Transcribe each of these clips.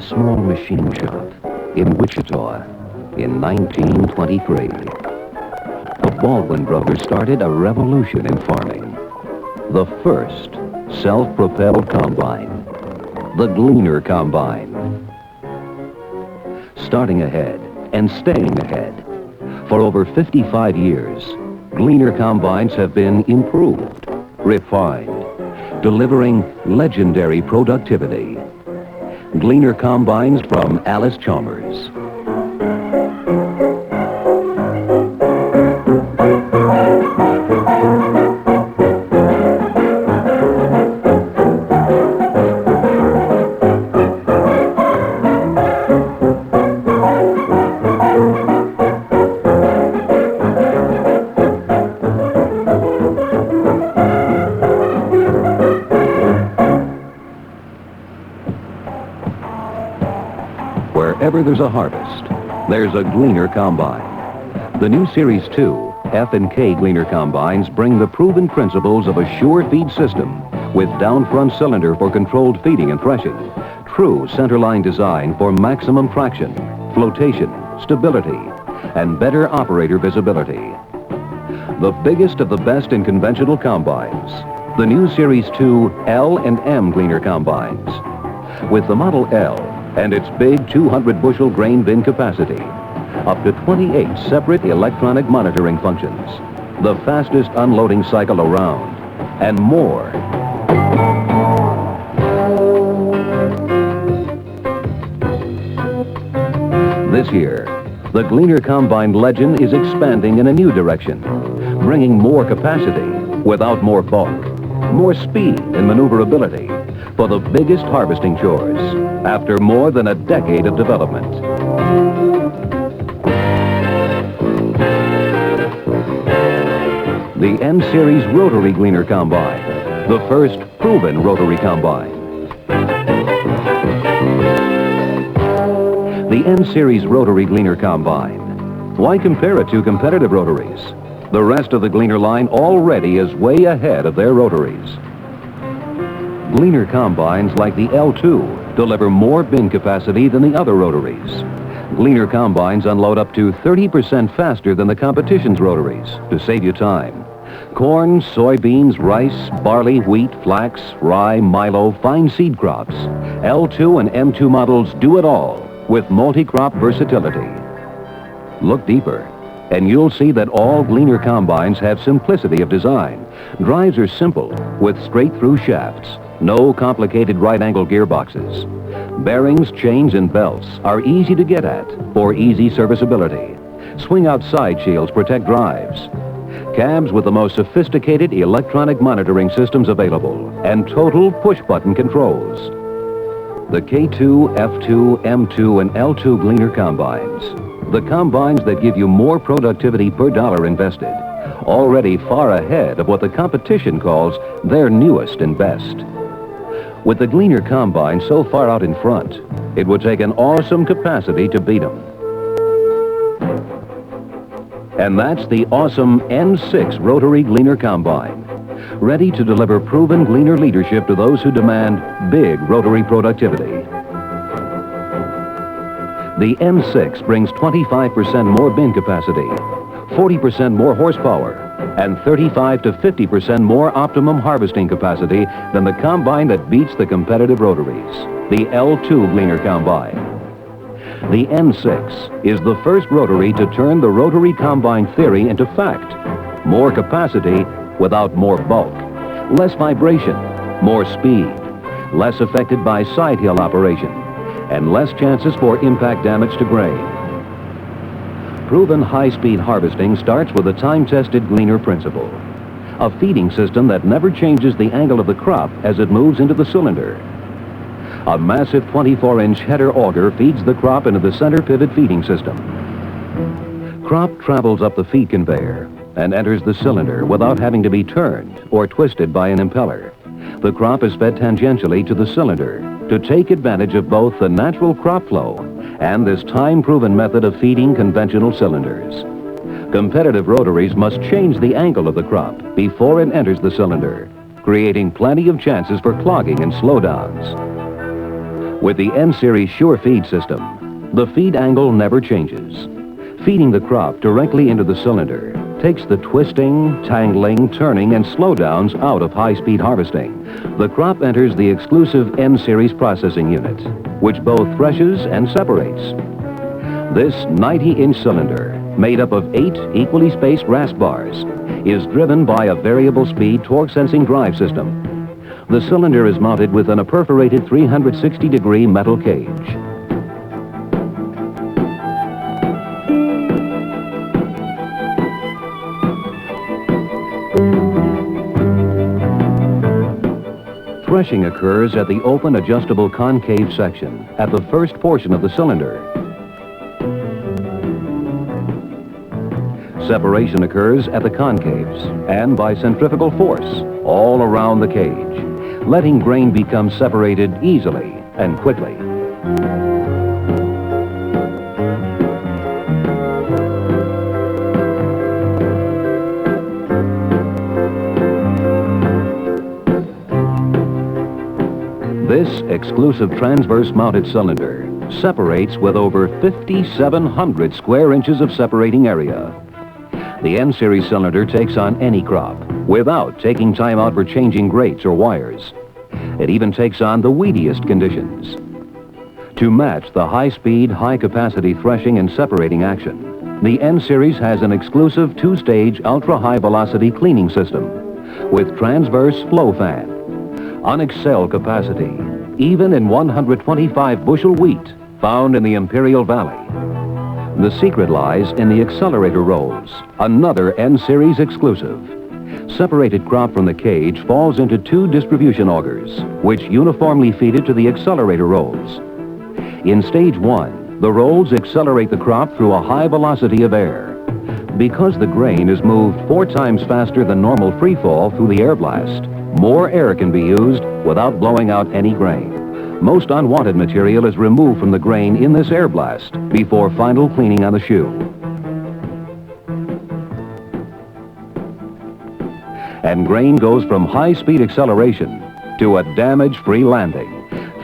small machine shop in Wichita in 1923. The Baldwin brothers started a revolution in farming. The first self-propelled combine, the Gleaner Combine. Starting ahead and staying ahead. For over 55 years, Gleaner Combines have been improved, refined, delivering legendary productivity. Gleaner Combines from Allis Chalmers. Wherever there's a harvest, there's a Gleaner Combine. The new Series 2 F and K Gleaner Combines bring the proven principles of a sure feed system with down-front cylinder for controlled feeding and threshing, true centerline design for maximum traction, flotation, stability, and better operator visibility. The biggest of the best in conventional combines, the new Series 2 L and M Gleaner Combines. With the Model L and its big 200 bushel grain bin capacity, up to 28 separate electronic monitoring functions, the fastest unloading cycle around, and more. This year, the Gleaner Combine legend is expanding in a new direction, bringing more capacity without more bulk, more speed and maneuverability for the biggest harvesting chores after more than a decade of development. The N-Series Rotary Gleaner Combine, the first proven rotary combine. The N-Series Rotary Gleaner Combine. Why compare it to competitive rotaries? The rest of the Gleaner line already is way ahead of their rotaries. Gleaner Combines like the L2 deliver more bin capacity than the other rotaries. Gleaner Combines unload up to 30% faster than the competition's rotaries to save you time. Corn, soybeans, rice, barley, wheat, flax, rye, milo, fine seed crops. L2 and M2 models do it all with multi-crop versatility. Look deeper, and you'll see that all Gleaner Combines have simplicity of design. Drives are simple with straight-through shafts. No complicated right-angle gearboxes. Bearings, chains, and belts are easy to get at for easy serviceability. Swing-out side shields protect drives. Cabs with the most sophisticated electronic monitoring systems available and total push-button controls. The K2, F2, M2, and L2 Gleaner Combines. The combines that give you more productivity per dollar invested. Already far ahead of what the competition calls their newest and best. With the Gleaner Combine so far out in front, it would take an awesome capacity to beat them. And that's the awesome N6 Rotary Gleaner Combine, ready to deliver proven Gleaner leadership to those who demand big rotary productivity. The N6 brings 25% more bin capacity, 40% more horsepower, and 35 to 50% more optimum harvesting capacity than the combine that beats the competitive rotaries, the L2 Gleaner Combine. The N6 is the first rotary to turn the rotary combine theory into fact. More capacity without more bulk, less vibration, more speed, less affected by side hill operation, and less chances for impact damage to grain. Proven high-speed harvesting starts with a time-tested Gleaner principle, a feeding system that never changes the angle of the crop as it moves into the cylinder. A massive 24-inch header auger feeds the crop into the center pivot feeding system. Crop travels up the feed conveyor and enters the cylinder without having to be turned or twisted by an impeller. The crop is fed tangentially to the cylinder to take advantage of both the natural crop flow and this time-proven method of feeding conventional cylinders. Competitive rotaries must change the angle of the crop before it enters the cylinder, creating plenty of chances for clogging and slowdowns. With the N-Series Sure Feed system, the feed angle never changes. Feeding the crop directly into the cylinder takes the twisting, tangling, turning, and slowdowns out of high-speed harvesting. The crop enters the exclusive N-Series processing unit, which both threshes and separates. This 90-inch cylinder, made up of 8 equally spaced rasp bars, is driven by a variable speed torque-sensing drive system. The cylinder is mounted within a perforated 360-degree metal cage. Threshing occurs at the open adjustable concave section at the first portion of the cylinder. Separation occurs at the concaves and by centrifugal force all around the cage, letting grain become separated easily and quickly. This exclusive transverse-mounted cylinder separates with over 5,700 square inches of separating area. The N-Series cylinder takes on any crop without taking time out for changing grates or wires. It even takes on the weediest conditions. To match the high-speed, high-capacity threshing and separating action, the N-Series has an exclusive 2-stage ultra-high-velocity cleaning system with transverse flow fan, unexcelled capacity, even in 125-bushel wheat found in the Imperial Valley. The secret lies in the accelerator rolls, another N-Series exclusive. Separated crop from the cage falls into 2 distribution augers, which uniformly feed it to the accelerator rolls. In stage 1, the rolls accelerate the crop through a high velocity of air. Because the grain is moved 4 times faster than normal freefall through the air blast, more air can be used without blowing out any grain. Most unwanted material is removed from the grain in this air blast before final cleaning on the shoe. And grain goes from high-speed acceleration to a damage-free landing,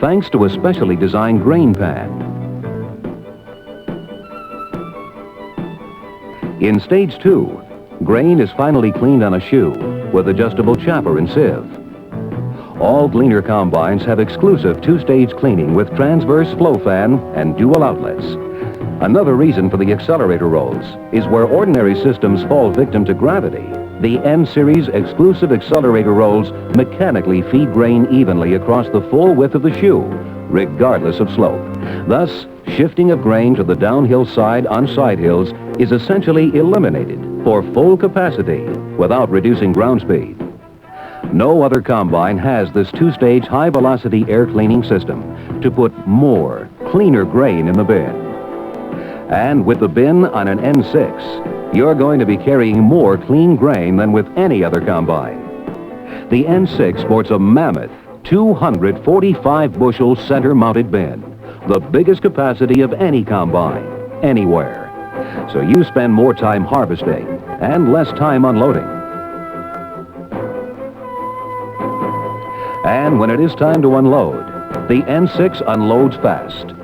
thanks to a specially designed grain pan. In stage 2, grain is finally cleaned on a shoe with adjustable chopper and sieve. All Gleaner Combines have exclusive 2-stage cleaning with transverse flow fan and dual outlets. Another reason for the accelerator rolls is where ordinary systems fall victim to gravity, the N-Series exclusive accelerator rolls mechanically feed grain evenly across the full width of the shoe, regardless of slope. Thus, shifting of grain to the downhill side on side hills is essentially eliminated for full capacity without reducing ground speed. No other combine has this 2-stage high-velocity air cleaning system to put more, cleaner grain in the bin. And with the bin on an N6, you're going to be carrying more clean grain than with any other combine. The N6 sports a mammoth 245-bushel center-mounted bin, the biggest capacity of any combine, anywhere. So you spend more time harvesting and less time unloading. And when it is time to unload, the N6 unloads fast.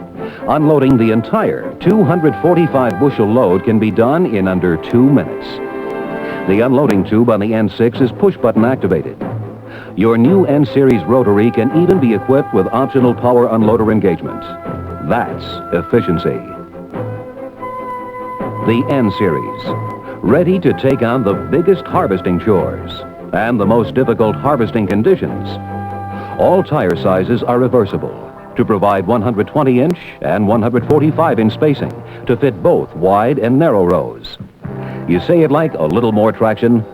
Unloading the entire 245-bushel load can be done in under 2 minutes. The unloading tube on the N6 is push-button activated. Your new N-Series Rotary can even be equipped with optional power unloader engagement. That's efficiency. The N-Series, ready to take on the biggest harvesting chores and the most difficult harvesting conditions. All tire sizes are reversible to provide 120-inch and 145-inch spacing to fit both wide and narrow rows. You say it like a little more traction?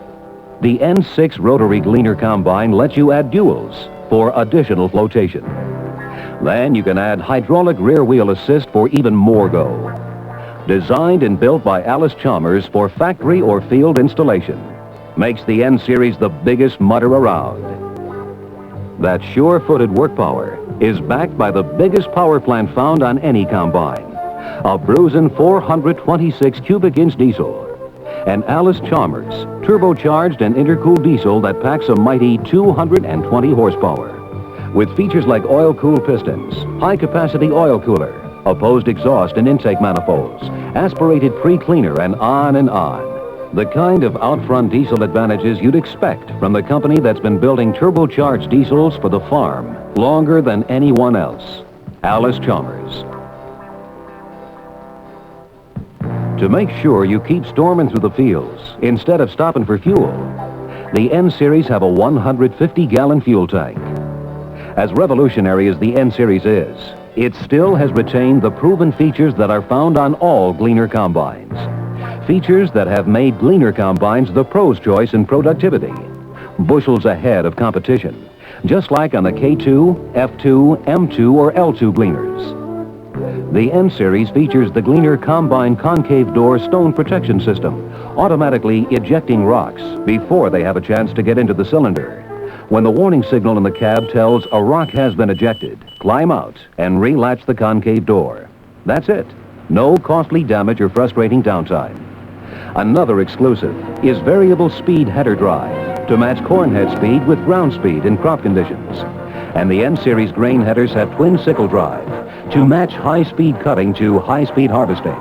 The N6 Rotary Gleaner Combine lets you add duals for additional flotation. Then you can add hydraulic rear wheel assist for even more go. Designed and built by Allis Chalmers for factory or field installation, makes the N-Series the biggest mudder around. That sure-footed work power is backed by the biggest power plant found on any combine, a bruising 426 cubic inch diesel, an Allis Chalmers turbocharged and intercooled diesel that packs a mighty 220 horsepower. With features like oil-cooled pistons, high-capacity oil cooler, opposed exhaust and intake manifolds, aspirated pre-cleaner, and on and on. The kind of out-front diesel advantages you'd expect from the company that's been building turbocharged diesels for the farm longer than anyone else. Allis Chalmers. To make sure you keep storming through the fields instead of stopping for fuel, the N-Series have a 150-gallon fuel tank. As revolutionary as the N-Series is, it still has retained the proven features that are found on all Gleaner Combines. Features that have made Gleaner Combines the pro's choice in productivity. Bushels ahead of competition, just like on the K2, F2, M2, or L2 Gleaners. The N-Series features the Gleaner Combine concave door stone protection system, automatically ejecting rocks before they have a chance to get into the cylinder. When the warning signal in the cab tells a rock has been ejected, climb out and relatch the concave door. That's it. No costly damage or frustrating downtime. Another exclusive is variable speed header drive to match corn head speed with ground speed in crop conditions. And the N-Series grain headers have twin sickle drive to match high-speed cutting to high-speed harvesting.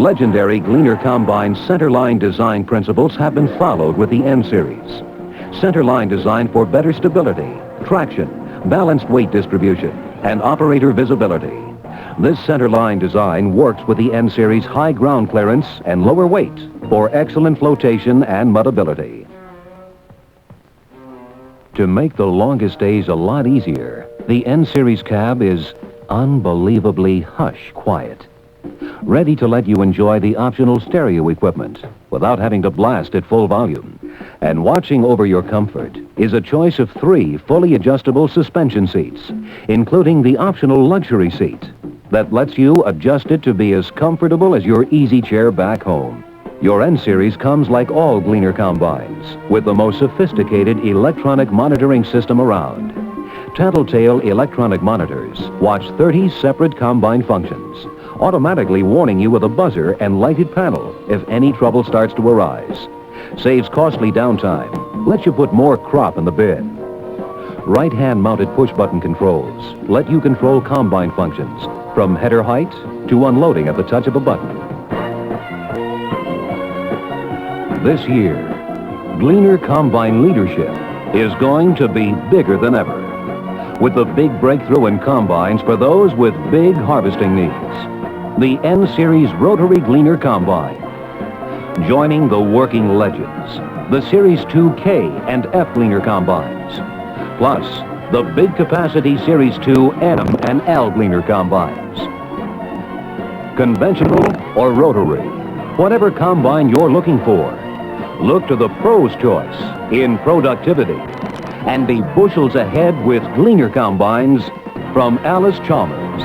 Legendary Gleaner Combine centerline design principles have been followed with the N-Series. Centerline design for better stability, traction, balanced weight distribution, and operator visibility. This centerline design works with the N-Series high ground clearance and lower weight for excellent flotation and mudability. To make the longest days a lot easier, the N-Series cab is unbelievably hush quiet, ready to let you enjoy the optional stereo equipment without having to blast at full volume. And watching over your comfort is a choice of 3 fully adjustable suspension seats, including the optional luxury seat that lets you adjust it to be as comfortable as your easy chair back home. Your N-Series comes like all Gleaner Combines, with the most sophisticated electronic monitoring system around. Tattletale electronic monitors watch 30 separate combine functions, automatically warning you with a buzzer and lighted panel if any trouble starts to arise. Saves costly downtime, lets you put more crop in the bin. Right-hand mounted push-button controls let you control combine functions, from header height to unloading at the touch of a button. This year, Gleaner Combine leadership is going to be bigger than ever, with the big breakthrough in combines for those with big harvesting needs. The N-Series Rotary Gleaner Combine, joining the working legends, the Series 2K and F Gleaner Combines, plus the big capacity Series 2 M and L Gleaner Combines. Conventional or rotary, whatever combine you're looking for, look to the pro's choice in productivity and be bushels ahead with Gleaner Combines from Allis Chalmers.